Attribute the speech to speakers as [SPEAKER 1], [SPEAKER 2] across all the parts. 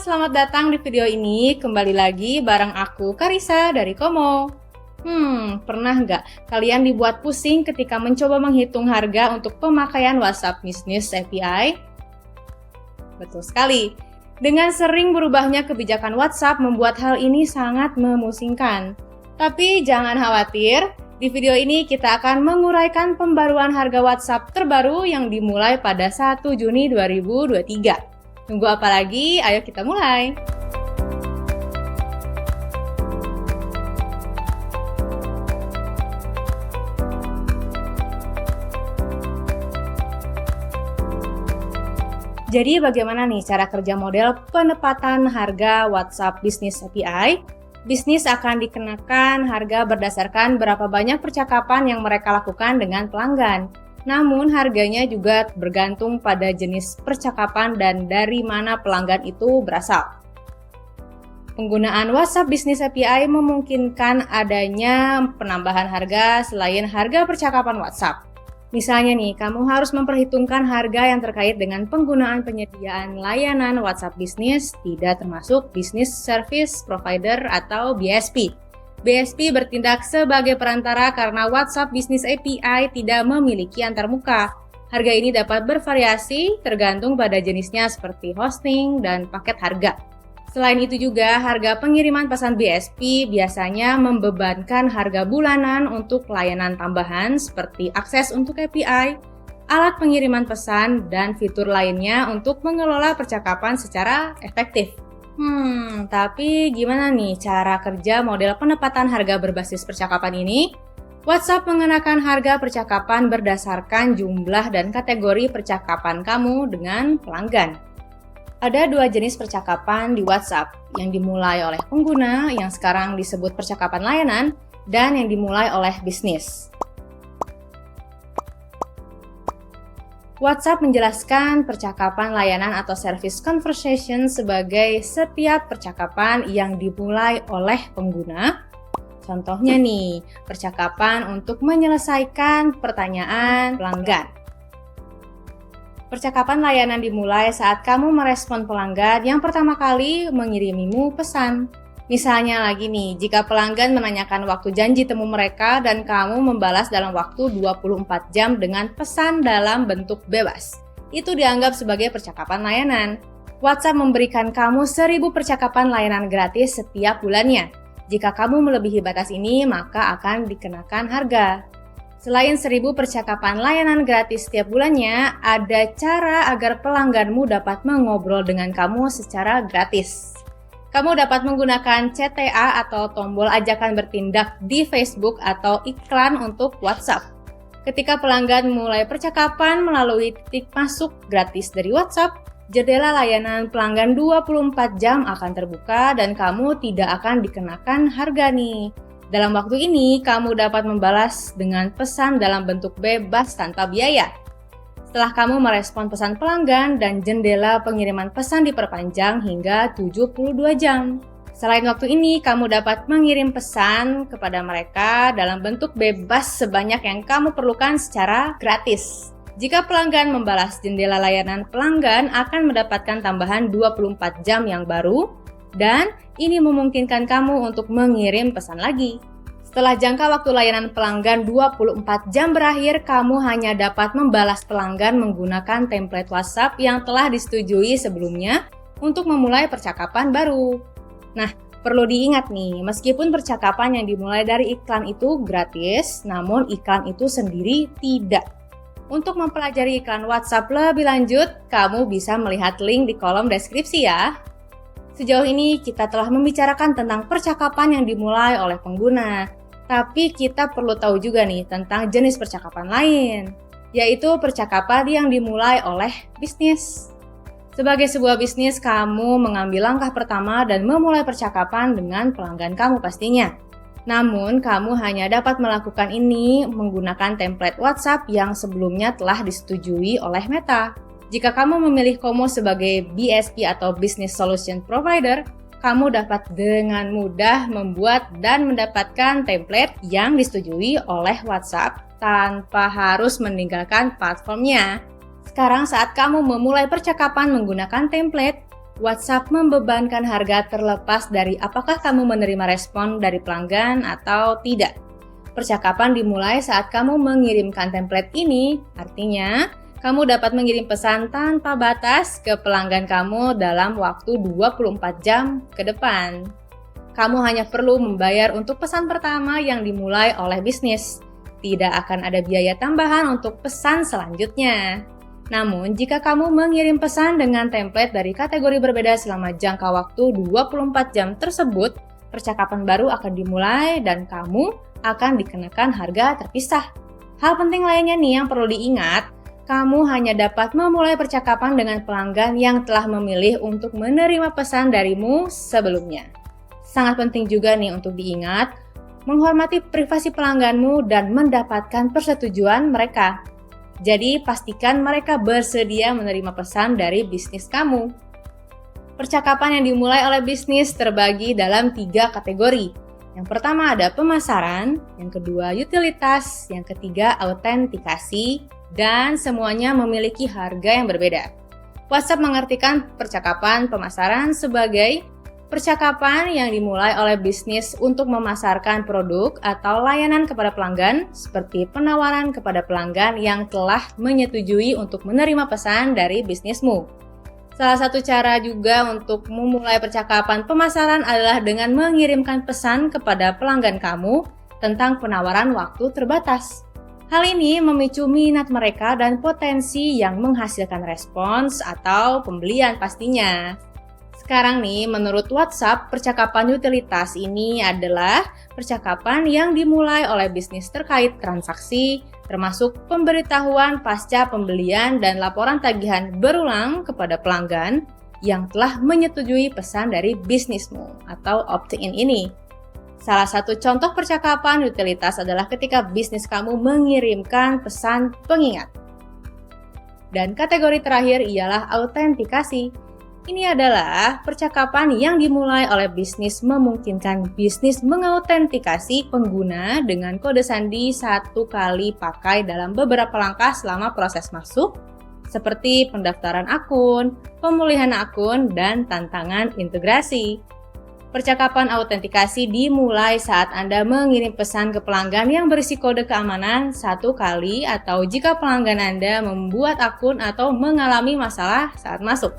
[SPEAKER 1] selamat datang di video ini. Kembali lagi bareng aku, Karissa dari Komo. Pernah nggak kalian dibuat pusing ketika mencoba menghitung harga untuk pemakaian WhatsApp Business API? Betul sekali. Dengan sering berubahnya kebijakan WhatsApp membuat hal ini sangat memusingkan. Tapi jangan khawatir, di video ini kita akan menguraikan pembaruan harga WhatsApp terbaru yang dimulai pada 1 Juni 2023. Tunggu apa lagi? Ayo kita mulai! Jadi bagaimana nih cara kerja model penempatan harga WhatsApp Business API? Bisnis akan dikenakan harga berdasarkan berapa banyak percakapan yang mereka lakukan dengan pelanggan. Namun harganya juga bergantung pada jenis percakapan dan dari mana pelanggan itu berasal. Penggunaan WhatsApp Business API memungkinkan adanya penambahan harga selain harga percakapan WhatsApp. Misalnya nih, kamu harus memperhitungkan harga yang terkait dengan penggunaan penyediaan layanan WhatsApp Business, tidak termasuk Business Service Provider atau BSP. BSP bertindak sebagai perantara karena WhatsApp Business API tidak memiliki antarmuka. Harga ini dapat bervariasi tergantung pada jenisnya seperti hosting dan paket harga. Selain itu juga, harga pengiriman pesan BSP biasanya membebankan harga bulanan untuk layanan tambahan seperti akses untuk API, alat pengiriman pesan, dan fitur lainnya untuk mengelola percakapan secara efektif. Tapi gimana nih cara kerja model penempatan harga berbasis percakapan ini? WhatsApp mengenakan harga percakapan berdasarkan jumlah dan kategori percakapan kamu dengan pelanggan. Ada dua jenis percakapan di WhatsApp, yang dimulai oleh pengguna yang sekarang disebut percakapan layanan dan yang dimulai oleh bisnis. WhatsApp menjelaskan percakapan layanan atau service conversation sebagai setiap percakapan yang dimulai oleh pengguna. Contohnya nih, percakapan untuk menyelesaikan pertanyaan pelanggan. Percakapan layanan dimulai saat kamu merespon pelanggan yang pertama kali mengirimimu pesan. Misalnya lagi nih, jika pelanggan menanyakan waktu janji temu mereka dan kamu membalas dalam waktu 24 jam dengan pesan dalam bentuk bebas. Itu dianggap sebagai percakapan layanan. WhatsApp memberikan kamu 1000 percakapan layanan gratis setiap bulannya. Jika kamu melebihi batas ini, maka akan dikenakan harga. Selain 1000 percakapan layanan gratis setiap bulannya, ada cara agar pelangganmu dapat mengobrol dengan kamu secara gratis. Kamu dapat menggunakan CTA atau tombol ajakan bertindak di Facebook atau iklan untuk WhatsApp. Ketika pelanggan mulai percakapan melalui titik masuk gratis dari WhatsApp, jendela layanan pelanggan 24 jam akan terbuka dan kamu tidak akan dikenakan harga nih. Dalam waktu ini, kamu dapat membalas dengan pesan dalam bentuk bebas tanpa biaya. Setelah kamu merespon pesan pelanggan dan jendela pengiriman pesan diperpanjang hingga 72 jam. Selain waktu ini, kamu dapat mengirim pesan kepada mereka dalam bentuk bebas sebanyak yang kamu perlukan secara gratis. Jika pelanggan membalas jendela layanan pelanggan akan mendapatkan tambahan 24 jam yang baru dan ini memungkinkan kamu untuk mengirim pesan lagi. Setelah jangka waktu layanan pelanggan 24 jam berakhir, kamu hanya dapat membalas pelanggan menggunakan template WhatsApp yang telah disetujui sebelumnya untuk memulai percakapan baru. Nah, perlu diingat nih, meskipun percakapan yang dimulai dari iklan itu gratis, namun iklan itu sendiri tidak. Untuk mempelajari iklan WhatsApp lebih lanjut, kamu bisa melihat link di kolom deskripsi ya. Sejauh ini kita telah membicarakan tentang percakapan yang dimulai oleh pengguna. Tapi kita perlu tahu juga nih tentang jenis percakapan lain, yaitu percakapan yang dimulai oleh bisnis. Sebagai sebuah bisnis, kamu mengambil langkah pertama dan memulai percakapan dengan pelanggan kamu pastinya. Namun, kamu hanya dapat melakukan ini menggunakan template WhatsApp yang sebelumnya telah disetujui oleh Meta. Jika kamu memilih Komo sebagai BSP atau Business Solution Provider, kamu dapat dengan mudah membuat dan mendapatkan template yang disetujui oleh WhatsApp tanpa harus meninggalkan platformnya. Sekarang saat kamu memulai percakapan menggunakan template, WhatsApp membebankan harga terlepas dari apakah kamu menerima respon dari pelanggan atau tidak. Percakapan dimulai saat kamu mengirimkan template ini, artinya kamu dapat mengirim pesan tanpa batas ke pelanggan kamu dalam waktu 24 jam ke depan. Kamu hanya perlu membayar untuk pesan pertama yang dimulai oleh bisnis. Tidak akan ada biaya tambahan untuk pesan selanjutnya. Namun, jika kamu mengirim pesan dengan template dari kategori berbeda selama jangka waktu 24 jam tersebut, percakapan baru akan dimulai dan kamu akan dikenakan harga terpisah. Hal penting lainnya nih yang perlu diingat, kamu hanya dapat memulai percakapan dengan pelanggan yang telah memilih untuk menerima pesan darimu sebelumnya. Sangat penting juga nih untuk diingat, menghormati privasi pelangganmu dan mendapatkan persetujuan mereka. Jadi, pastikan mereka bersedia menerima pesan dari bisnis kamu. Percakapan yang dimulai oleh bisnis terbagi dalam 3 kategori. Yang pertama ada pemasaran, yang kedua utilitas, yang ketiga autentikasi, dan semuanya memiliki harga yang berbeda. WhatsApp mengartikan percakapan pemasaran sebagai percakapan yang dimulai oleh bisnis untuk memasarkan produk atau layanan kepada pelanggan, seperti penawaran kepada pelanggan yang telah menyetujui untuk menerima pesan dari bisnismu. Salah satu cara juga untuk memulai percakapan pemasaran adalah dengan mengirimkan pesan kepada pelanggan kamu tentang penawaran waktu terbatas. Hal ini memicu minat mereka dan potensi yang menghasilkan respons atau pembelian pastinya. Sekarang nih, menurut WhatsApp, percakapan utilitas ini adalah percakapan yang dimulai oleh bisnis terkait transaksi, termasuk pemberitahuan pasca pembelian dan laporan tagihan berulang kepada pelanggan yang telah menyetujui pesan dari bisnismu atau opt-in ini. Salah satu contoh percakapan utilitas adalah ketika bisnis kamu mengirimkan pesan pengingat. Dan kategori terakhir ialah autentikasi. Ini adalah percakapan yang dimulai oleh bisnis memungkinkan bisnis mengautentikasi pengguna dengan kode sandi 1 kali pakai dalam beberapa langkah selama proses masuk, seperti pendaftaran akun, pemulihan akun, dan tantangan integrasi. Percakapan autentikasi dimulai saat Anda mengirim pesan ke pelanggan yang berisi kode keamanan 1 kali atau jika pelanggan Anda membuat akun atau mengalami masalah saat masuk.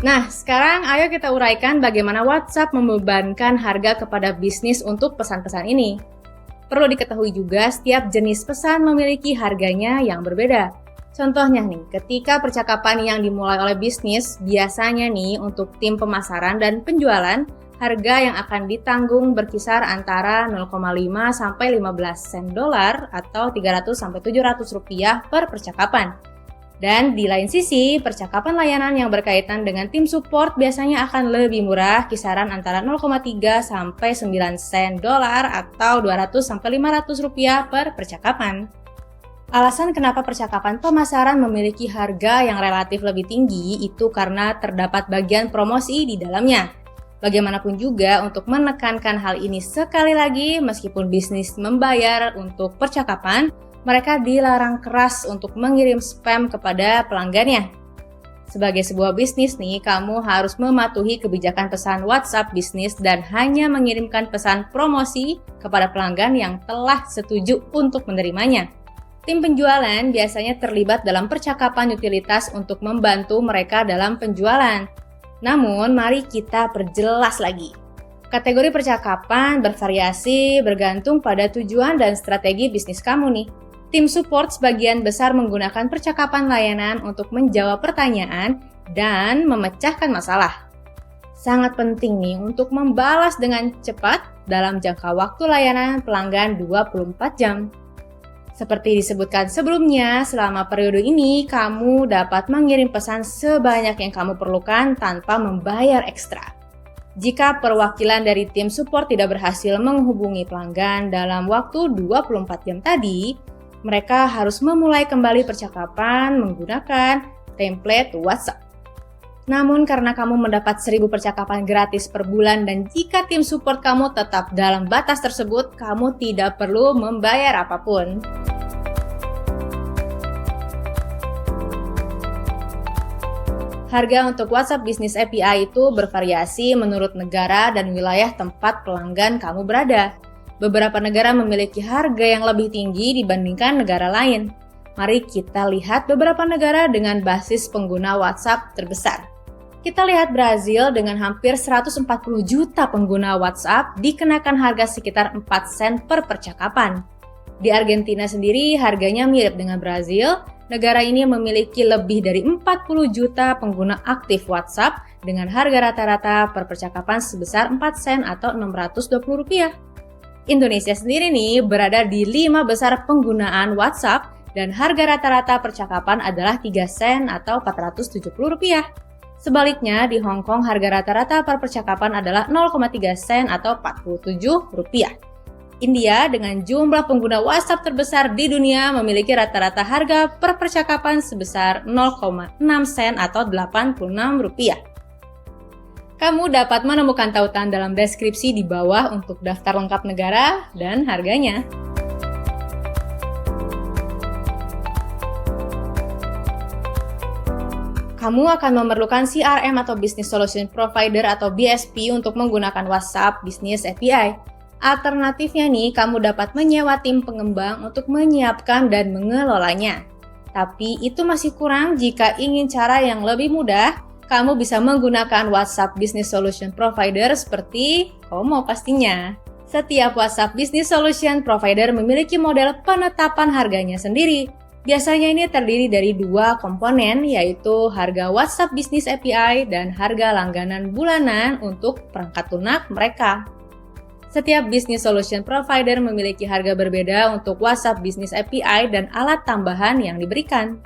[SPEAKER 1] Nah, sekarang ayo kita uraikan bagaimana WhatsApp membebankan harga kepada bisnis untuk pesan-pesan ini. Perlu diketahui juga, setiap jenis pesan memiliki harganya yang berbeda. Contohnya nih, ketika percakapan yang dimulai oleh bisnis, biasanya nih untuk tim pemasaran dan penjualan, harga yang akan ditanggung berkisar antara 0,5 sampai 15 sen dolar atau 300 sampai 700 rupiah per percakapan. Dan di lain sisi, percakapan layanan yang berkaitan dengan tim support biasanya akan lebih murah, kisaran antara 0,3 sampai 9 sen dolar atau 200 sampai 500 rupiah per percakapan. Alasan kenapa percakapan pemasaran memiliki harga yang relatif lebih tinggi itu karena terdapat bagian promosi di dalamnya. Bagaimanapun juga, untuk menekankan hal ini sekali lagi, meskipun bisnis membayar untuk percakapan, mereka dilarang keras untuk mengirim spam kepada pelanggannya. Sebagai sebuah bisnis nih, kamu harus mematuhi kebijakan pesan WhatsApp bisnis dan hanya mengirimkan pesan promosi kepada pelanggan yang telah setuju untuk menerimanya. Tim penjualan biasanya terlibat dalam percakapan utilitas untuk membantu mereka dalam penjualan. Namun, mari kita perjelas lagi. Kategori percakapan bervariasi bergantung pada tujuan dan strategi bisnis kamu nih. Tim support sebagian besar menggunakan percakapan layanan untuk menjawab pertanyaan dan memecahkan masalah. Sangat penting nih untuk membalas dengan cepat dalam jangka waktu layanan pelanggan 24 jam. Seperti disebutkan sebelumnya, selama periode ini kamu dapat mengirim pesan sebanyak yang kamu perlukan tanpa membayar ekstra. Jika perwakilan dari tim support tidak berhasil menghubungi pelanggan dalam waktu 24 jam tadi, mereka harus memulai kembali percakapan menggunakan template WhatsApp. Namun karena kamu mendapat 1000 percakapan gratis per bulan dan jika tim support kamu tetap dalam batas tersebut, kamu tidak perlu membayar apapun. Harga untuk WhatsApp Business API itu bervariasi menurut negara dan wilayah tempat pelanggan kamu berada. Beberapa negara memiliki harga yang lebih tinggi dibandingkan negara lain. Mari kita lihat beberapa negara dengan basis pengguna WhatsApp terbesar. Kita lihat Brazil dengan hampir 140 juta pengguna WhatsApp dikenakan harga sekitar 4 sen per percakapan. Di Argentina sendiri harganya mirip dengan Brazil. Negara ini memiliki lebih dari 40 juta pengguna aktif WhatsApp dengan harga rata-rata per percakapan sebesar 4 sen atau Rp620. Indonesia sendiri nih berada di 5 besar penggunaan WhatsApp dan harga rata-rata percakapan adalah 3 sen atau Rp470. Sebaliknya di Hong Kong harga rata-rata per percakapan adalah 0,3 sen atau Rp47. India dengan jumlah pengguna WhatsApp terbesar di dunia memiliki rata-rata harga per percakapan sebesar 0,6 sen atau Rp86. Kamu dapat menemukan tautan dalam deskripsi di bawah untuk daftar lengkap negara dan harganya. Kamu akan memerlukan CRM atau Business Solution Provider atau BSP untuk menggunakan WhatsApp Business API. Alternatifnya nih, kamu dapat menyewa tim pengembang untuk menyiapkan dan mengelolanya. Tapi itu masih kurang. Jika ingin cara yang lebih mudah, kamu bisa menggunakan WhatsApp Business Solution Provider seperti Komo pastinya. Setiap WhatsApp Business Solution Provider memiliki model penetapan harganya sendiri. Biasanya ini terdiri dari 2 komponen, yaitu harga WhatsApp Business API dan harga langganan bulanan untuk perangkat lunak mereka. Setiap Business Solution Provider memiliki harga berbeda untuk WhatsApp Business API dan alat tambahan yang diberikan.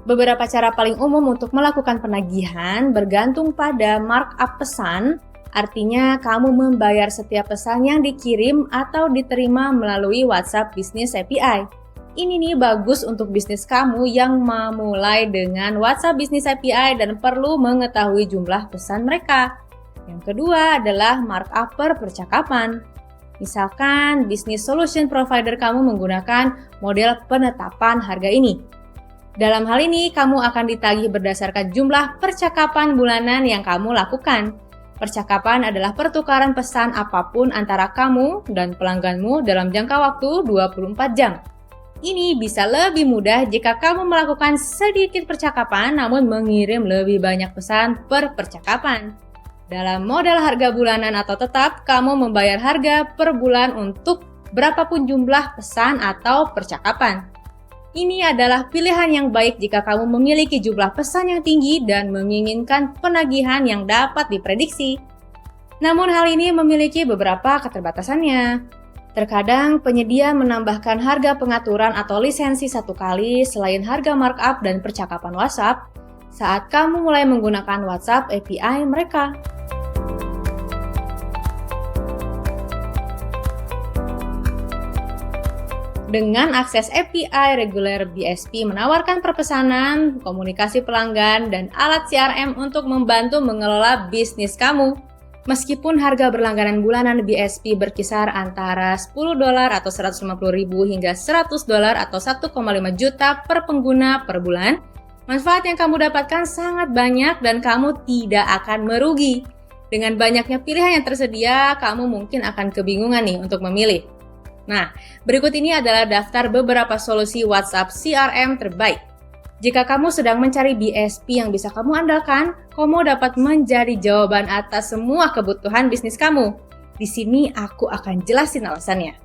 [SPEAKER 1] Beberapa cara paling umum untuk melakukan penagihan bergantung pada markup pesan, artinya kamu membayar setiap pesan yang dikirim atau diterima melalui WhatsApp Business API. Ini nih bagus untuk bisnis kamu yang memulai dengan WhatsApp Business API dan perlu mengetahui jumlah pesan mereka. Yang kedua adalah markup per percakapan. Misalkan Business Solution Provider kamu menggunakan model penetapan harga ini. Dalam hal ini, kamu akan ditagih berdasarkan jumlah percakapan bulanan yang kamu lakukan. Percakapan adalah pertukaran pesan apapun antara kamu dan pelangganmu dalam jangka waktu 24 jam. Ini bisa lebih mudah jika kamu melakukan sedikit percakapan namun mengirim lebih banyak pesan per percakapan. Dalam model harga bulanan atau tetap, kamu membayar harga per bulan untuk berapapun jumlah pesan atau percakapan. Ini adalah pilihan yang baik jika kamu memiliki jumlah pesan yang tinggi dan menginginkan penagihan yang dapat diprediksi. Namun hal ini memiliki beberapa keterbatasannya. Terkadang penyedia menambahkan harga pengaturan atau lisensi satu kali selain harga markup dan percakapan WhatsApp saat kamu mulai menggunakan WhatsApp API mereka. Dengan akses API, reguler BSP menawarkan perpesanan, komunikasi pelanggan, dan alat CRM untuk membantu mengelola bisnis kamu. Meskipun harga berlangganan bulanan BSP berkisar antara $10 atau $150.000 hingga $100 atau 1,5 juta per pengguna per bulan, manfaat yang kamu dapatkan sangat banyak dan kamu tidak akan merugi. Dengan banyaknya pilihan yang tersedia, kamu mungkin akan kebingungan nih untuk memilih. Nah, berikut ini adalah daftar beberapa solusi WhatsApp CRM terbaik. Jika kamu sedang mencari BSP yang bisa kamu andalkan, Komo dapat menjadi jawaban atas semua kebutuhan bisnis kamu. Di sini aku akan jelasin alasannya.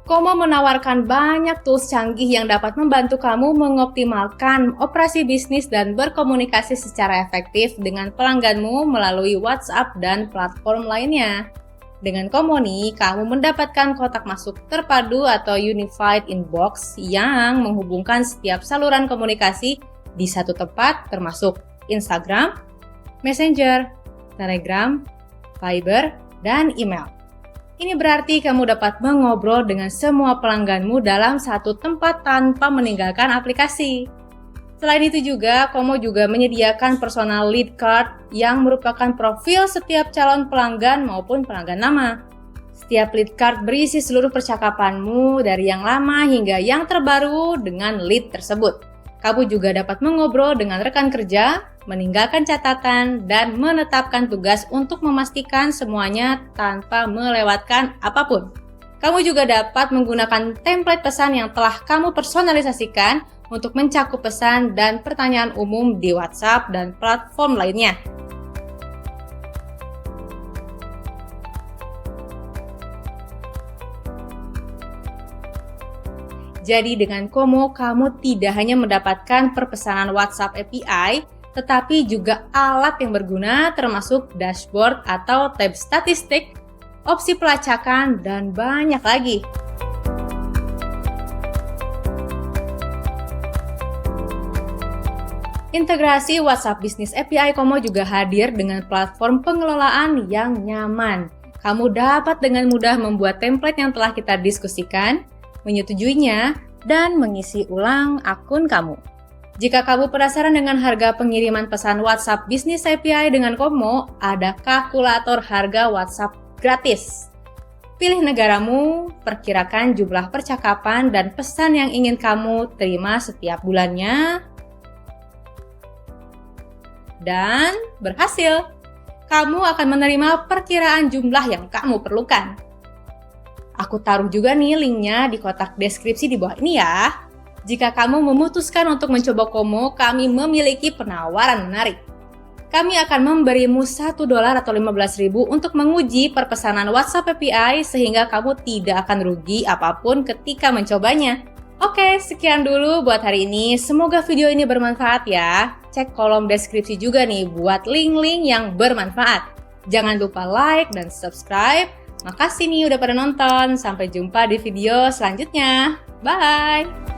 [SPEAKER 1] Komo menawarkan banyak tools canggih yang dapat membantu kamu mengoptimalkan operasi bisnis dan berkomunikasi secara efektif dengan pelangganmu melalui WhatsApp dan platform lainnya. Dengan Komo nih, kamu mendapatkan kotak masuk terpadu atau Unified Inbox yang menghubungkan setiap saluran komunikasi di satu tempat termasuk Instagram, Messenger, Telegram, Viber, dan email. Ini berarti kamu dapat mengobrol dengan semua pelangganmu dalam satu tempat tanpa meninggalkan aplikasi. Selain itu juga, Komo juga menyediakan personal lead card yang merupakan profil setiap calon pelanggan maupun pelanggan lama. Setiap lead card berisi seluruh percakapanmu dari yang lama hingga yang terbaru dengan lead tersebut. Kamu juga dapat mengobrol dengan rekan kerja, meninggalkan catatan, dan menetapkan tugas untuk memastikan semuanya tanpa melewatkan apapun. Kamu juga dapat menggunakan template pesan yang telah kamu personalisasikan untuk mencakup pesan dan pertanyaan umum di WhatsApp dan platform lainnya. Jadi dengan Komo, kamu tidak hanya mendapatkan perpesanan WhatsApp API, tetapi juga alat yang berguna termasuk dashboard atau tab statistik, opsi pelacakan, dan banyak lagi. Integrasi WhatsApp Business API Komo juga hadir dengan platform pengelolaan yang nyaman. Kamu dapat dengan mudah membuat template yang telah kita diskusikan, menyetujuinya, dan mengisi ulang akun kamu. Jika kamu penasaran dengan harga pengiriman pesan WhatsApp Business API dengan Komo, ada kalkulator harga WhatsApp gratis. Pilih negaramu, perkirakan jumlah percakapan dan pesan yang ingin kamu terima setiap bulannya, dan berhasil! Kamu akan menerima perkiraan jumlah yang kamu perlukan. Aku taruh juga nih linknya di kotak deskripsi di bawah ini ya. Jika kamu memutuskan untuk mencoba Komo, kami memiliki penawaran menarik. Kami akan memberimu $1 atau 15.000 untuk menguji perpesanan WhatsApp API sehingga kamu tidak akan rugi apapun ketika mencobanya. Oke, sekian dulu buat hari ini. Semoga video ini bermanfaat ya. Cek kolom deskripsi juga nih buat link-link yang bermanfaat. Jangan lupa like dan subscribe. Makasih nih udah pada nonton. Sampai jumpa di video selanjutnya. Bye!